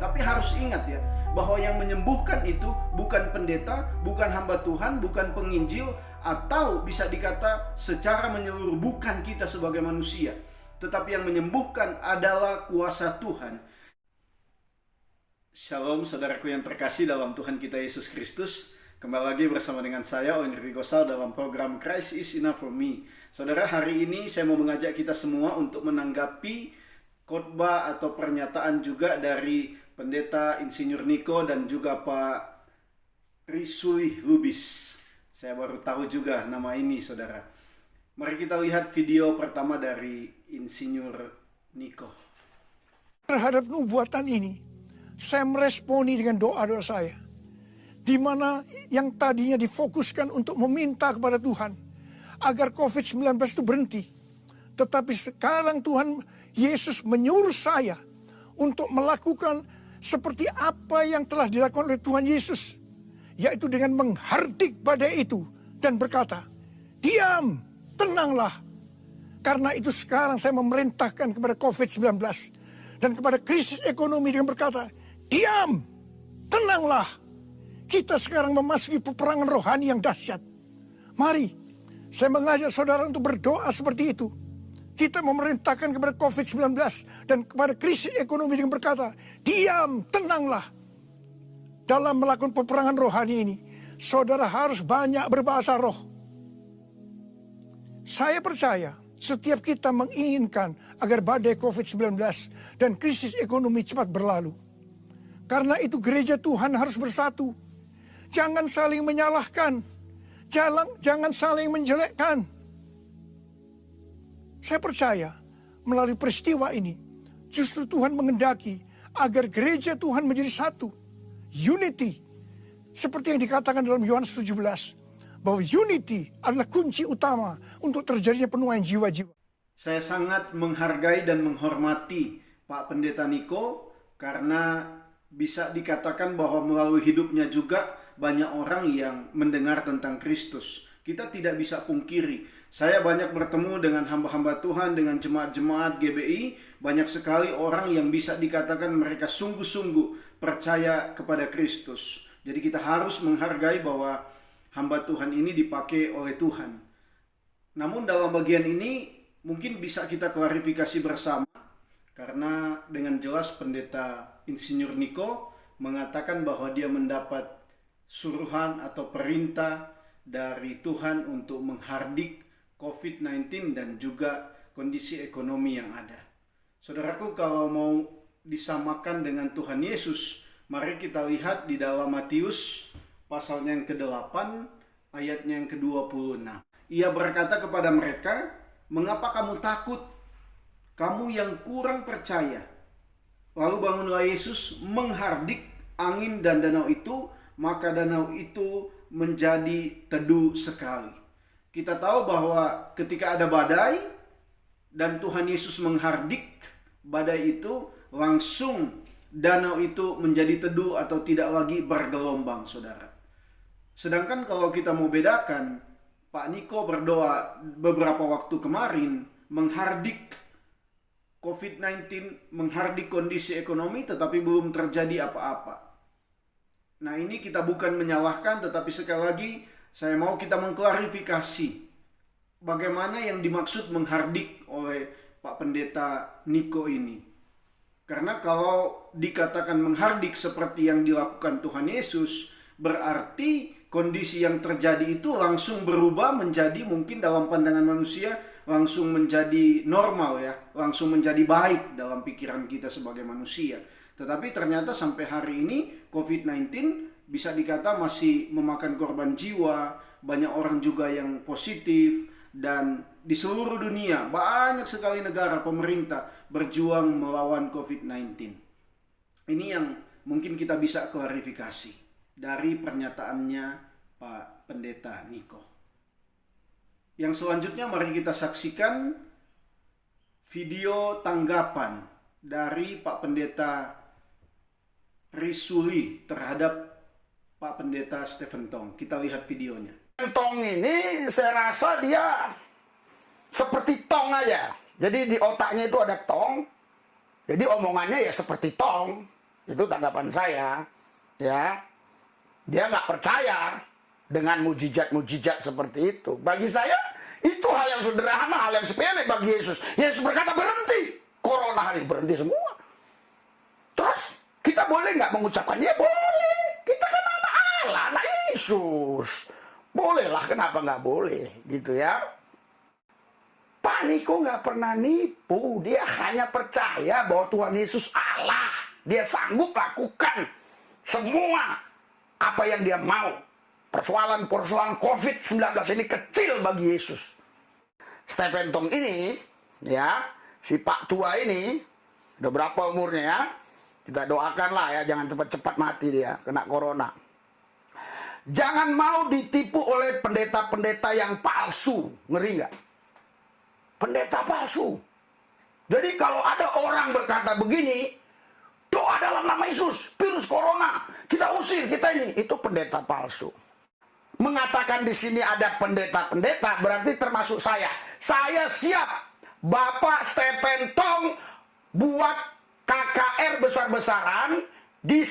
Tapi harus ingat ya, bahwa yang menyembuhkan itu bukan pendeta, bukan hamba Tuhan, bukan penginjil, atau bisa dikata secara menyeluruh bukan kita sebagai manusia. Tetapi yang menyembuhkan adalah kuasa Tuhan. Shalom saudaraku yang terkasih dalam Tuhan kita Yesus Kristus. Kembali lagi bersama dengan saya, Owen Rigosal, dalam program Christ is Enough for Me. Saudara, hari ini saya mau mengajak kita semua untuk menanggapi khotbah atau pernyataan juga dari Pendeta Insinyur Niko dan juga Pak Risuli Lubis. Saya baru tahu juga nama ini, saudara. Mari kita lihat video pertama dari Insinyur Niko. Terhadap nubuatan ini, saya meresponi dengan doa-doa saya. Di mana yang tadinya difokuskan untuk meminta kepada Tuhan agar COVID-19 itu berhenti. Tetapi sekarang Tuhan Yesus menyuruh saya untuk melakukan seperti apa yang telah dilakukan oleh Tuhan Yesus. Yaitu dengan menghardik badai itu dan berkata, "Diam, tenanglah." Karena itu sekarang saya memerintahkan kepada COVID-19 dan kepada krisis ekonomi dengan berkata, "Diam, tenanglah." Kita sekarang memasuki peperangan rohani yang dahsyat. Mari, saya mengajak saudara untuk berdoa seperti itu. Kita memerintahkan kepada COVID-19 dan kepada krisis ekonomi dengan berkata, "Diam, tenanglah." Dalam melakukan peperangan rohani ini, saudara harus banyak berbahasa roh. Saya percaya setiap kita menginginkan agar badai COVID-19 dan krisis ekonomi cepat berlalu. Karena itu gereja Tuhan harus bersatu. Jangan saling menyalahkan. Jangan saling menjelekkan. Saya percaya melalui peristiwa ini, justru Tuhan mengendaki agar gereja Tuhan menjadi satu. Unity. Seperti yang dikatakan dalam Yohanes 17. Bahwa unity adalah kunci utama untuk terjadinya penuaian jiwa-jiwa. Saya sangat menghargai dan menghormati Pak Pendeta Niko karena bisa dikatakan bahwa melalui hidupnya juga banyak orang yang mendengar tentang Kristus. Kita tidak bisa pungkiri. Saya banyak bertemu dengan hamba-hamba Tuhan, dengan jemaat-jemaat GBI. Banyak sekali orang yang bisa dikatakan mereka sungguh-sungguh percaya kepada Kristus. Jadi kita harus menghargai bahwa hamba Tuhan ini dipakai oleh Tuhan. Namun dalam bagian ini mungkin bisa kita klarifikasi bersama. Karena dengan jelas Pendeta Insinyur Niko mengatakan bahwa dia mendapat suruhan atau perintah dari Tuhan untuk menghardik COVID-19 dan juga kondisi ekonomi yang ada. Saudaraku, kalau mau disamakan dengan Tuhan Yesus, mari kita lihat di dalam Matius pasalnya yang ke-8 ayatnya yang ke-26. Ia berkata kepada mereka, "Mengapa kamu takut? Kamu yang kurang percaya." Lalu bangunlah Yesus menghardik angin dan danau itu, maka danau itu menjadi teduh sekali. Kita tahu bahwa ketika ada badai dan Tuhan Yesus menghardik badai itu, langsung danau itu menjadi teduh atau tidak lagi bergelombang, saudara. Sedangkan kalau kita mau bedakan, Pak Niko berdoa beberapa waktu kemarin menghardik COVID-19, menghardik kondisi ekonomi, tetapi belum terjadi apa-apa. Nah, ini kita bukan menyalahkan, tetapi sekali lagi saya mau kita mengklarifikasi bagaimana yang dimaksud menghardik oleh Pak Pendeta Niko ini. Karena kalau dikatakan menghardik seperti yang dilakukan Tuhan Yesus, berarti kondisi yang terjadi itu langsung berubah menjadi, mungkin dalam pandangan manusia, langsung menjadi normal ya, langsung menjadi baik dalam pikiran kita sebagai manusia. Tetapi ternyata sampai hari ini COVID-19 bisa dikata masih memakan korban jiwa, banyak orang juga yang positif, dan di seluruh dunia banyak sekali negara, pemerintah berjuang melawan COVID-19. Ini yang mungkin kita bisa klarifikasi dari pernyataannya Pak Pendeta Niko. Yang selanjutnya mari kita saksikan video tanggapan dari Pak Pendeta Risuli terhadap Pak Pendeta Stephen Tong. Kita lihat videonya. Tong ini saya rasa dia seperti tong aja. Jadi di otaknya itu ada tong. Jadi omongannya ya seperti tong. Itu tanggapan saya. Ya, dia nggak percaya dengan mujizat-mujizat seperti itu. Bagi saya, itu hal yang sederhana, hal yang sepele bagi Yesus. Yesus berkata berhenti. Corona hari berhenti semua. Terus, kita boleh nggak mengucapkan? Ya boleh. Kita kan anak Allah, anak Yesus. Bolehlah, kenapa nggak boleh? Gitu ya. Pak Niko nggak pernah nipu. Dia hanya percaya bahwa Tuhan Yesus Allah. Dia sanggup lakukan semua apa yang dia mau. Persoalan-persoalan COVID-19 ini kecil bagi Yesus. Stephen Tong ini, ya, si Pak tua ini, udah berapa umurnya ya? Kita doakanlah ya, jangan cepat-cepat mati dia, kena corona. Jangan mau ditipu oleh pendeta-pendeta yang palsu. Ngeri nggak? Pendeta palsu. Jadi kalau ada orang berkata begini, doa dalam nama Yesus, virus corona, kita usir, kita ini. Itu pendeta palsu. Mengatakan di sini ada pendeta-pendeta, berarti termasuk saya. Saya siap, Bapak Stephen Tong buat KKR besar-besaran di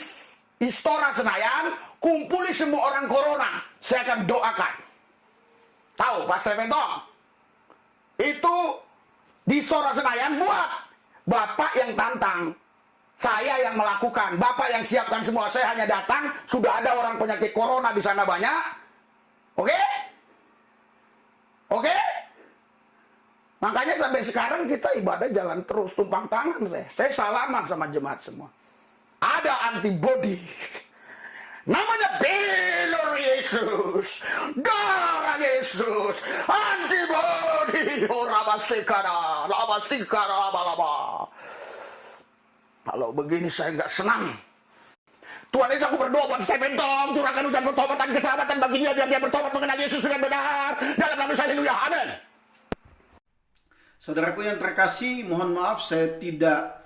Istora Senayan, kumpuli semua orang corona. Saya akan doakan. Tahu Pak Stephen Tong? Itu di Istora Senayan buat. Bapak yang tantang. Saya yang melakukan. Bapak yang siapkan semua. Saya hanya datang. Sudah ada orang penyakit corona di sana banyak. Oke? Oke? Makanya sampai sekarang kita ibadah jalan terus. Tumpang tangan saya. Saya salaman sama jemaat semua. Ada antibody. Namanya belor Yesus, darah Yesus, antibody, orabasikara, labasikara, balaba. Kalau begini saya nggak senang. Tuhan Yesus, aku berdoa buat Stephen Tong, curahkan hujan pertobatan keselamatan bagi dia, biar dia bertobat mengenal Yesus dengan benar. Dalam nama Yesus, haleluya, amin. Saudaraku yang terkasih, mohon maaf saya tidak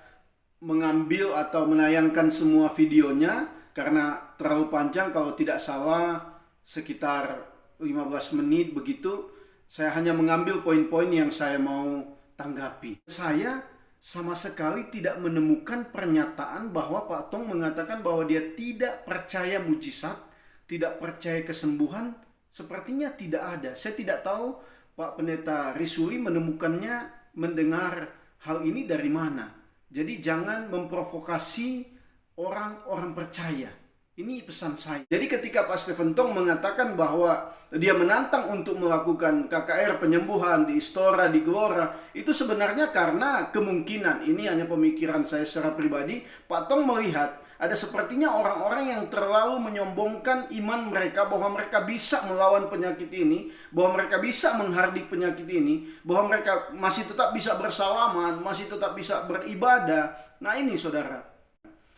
mengambil atau menayangkan semua videonya karena terlalu panjang, kalau tidak salah sekitar 15 menit begitu. Saya hanya mengambil poin-poin yang saya mau tanggapi. Saya sama sekali tidak menemukan pernyataan bahwa Pak Tong mengatakan bahwa dia tidak percaya mujizat, tidak percaya kesembuhan. Sepertinya tidak ada. Saya tidak tahu Pak Pendeta Risuli menemukannya, mendengar hal ini dari mana. Jadi jangan memprovokasi orang-orang percaya. Ini pesan saya. Jadi ketika Pak Stephen Tong mengatakan bahwa dia menantang untuk melakukan KKR penyembuhan di Istora, di Gelora, itu sebenarnya karena kemungkinan, ini hanya pemikiran saya secara pribadi, Pak Tong melihat ada sepertinya orang-orang yang terlalu menyombongkan iman mereka bahwa mereka bisa melawan penyakit ini, bahwa mereka bisa menghardik penyakit ini, bahwa mereka masih tetap bisa bersalaman, masih tetap bisa beribadah. Nah ini saudara.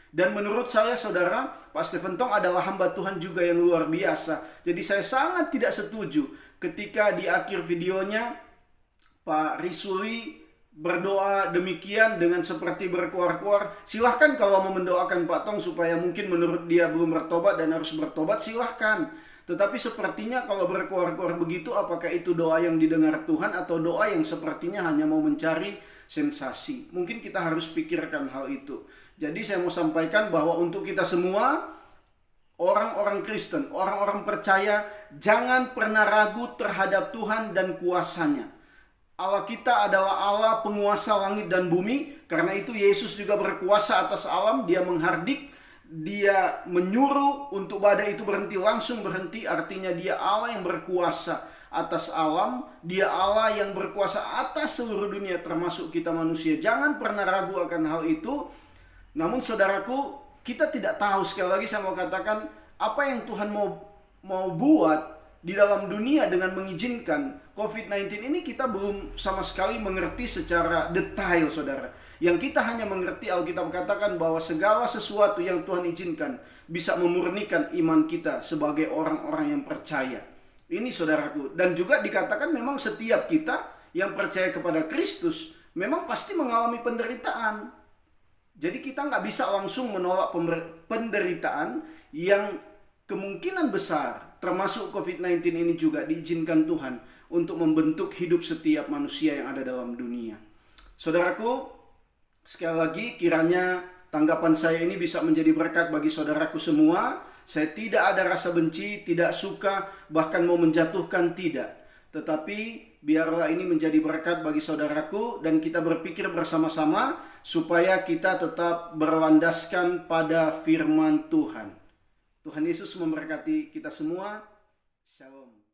Dan menurut saya saudara, Pak Stephen Tong adalah hamba Tuhan juga yang luar biasa. Jadi saya sangat tidak setuju ketika di akhir videonya Pak Risuli berdoa demikian dengan seperti berkuar-kuar. Silahkan kalau mau mendoakan Pak Tong supaya mungkin menurut dia belum bertobat dan harus bertobat, silahkan. Tetapi sepertinya kalau berkuar-kuar begitu, apakah itu doa yang didengar Tuhan atau doa yang sepertinya hanya mau mencari sensasi? Mungkin kita harus pikirkan hal itu. Jadi saya mau sampaikan bahwa untuk kita semua, orang-orang Kristen, orang-orang percaya, jangan pernah ragu terhadap Tuhan dan kuasanya. Allah kita adalah Allah penguasa langit dan bumi. Karena itu Yesus juga berkuasa atas alam. Dia menghardik, dia menyuruh untuk badai itu berhenti, langsung berhenti. Artinya dia Allah yang berkuasa atas alam. Dia Allah yang berkuasa atas seluruh dunia, termasuk kita manusia. Jangan pernah ragu akan hal itu. Namun saudaraku, kita tidak tahu, sekali lagi saya mau katakan, apa yang Tuhan mau buat di dalam dunia dengan mengizinkan COVID-19 ini, kita belum sama sekali mengerti secara detail saudara. Yang kita hanya mengerti, Alkitab katakan bahwa segala sesuatu yang Tuhan izinkan bisa memurnikan iman kita sebagai orang-orang yang percaya. Ini saudaraku. Dan juga dikatakan memang setiap kita yang percaya kepada Kristus memang pasti mengalami penderitaan. Jadi kita nggak bisa langsung menolak penderitaan yang kemungkinan besar, termasuk COVID-19 ini juga diizinkan Tuhan untuk membentuk hidup setiap manusia yang ada dalam dunia. Saudaraku, sekali lagi kiranya tanggapan saya ini bisa menjadi berkat bagi saudaraku semua. Saya tidak ada rasa benci, tidak suka, bahkan mau menjatuhkan, tidak. Tetapi biarlah ini menjadi berkat bagi saudaraku dan kita berpikir bersama-sama supaya kita tetap berlandaskan pada firman Tuhan. Tuhan Yesus memberkati kita semua. Shalom.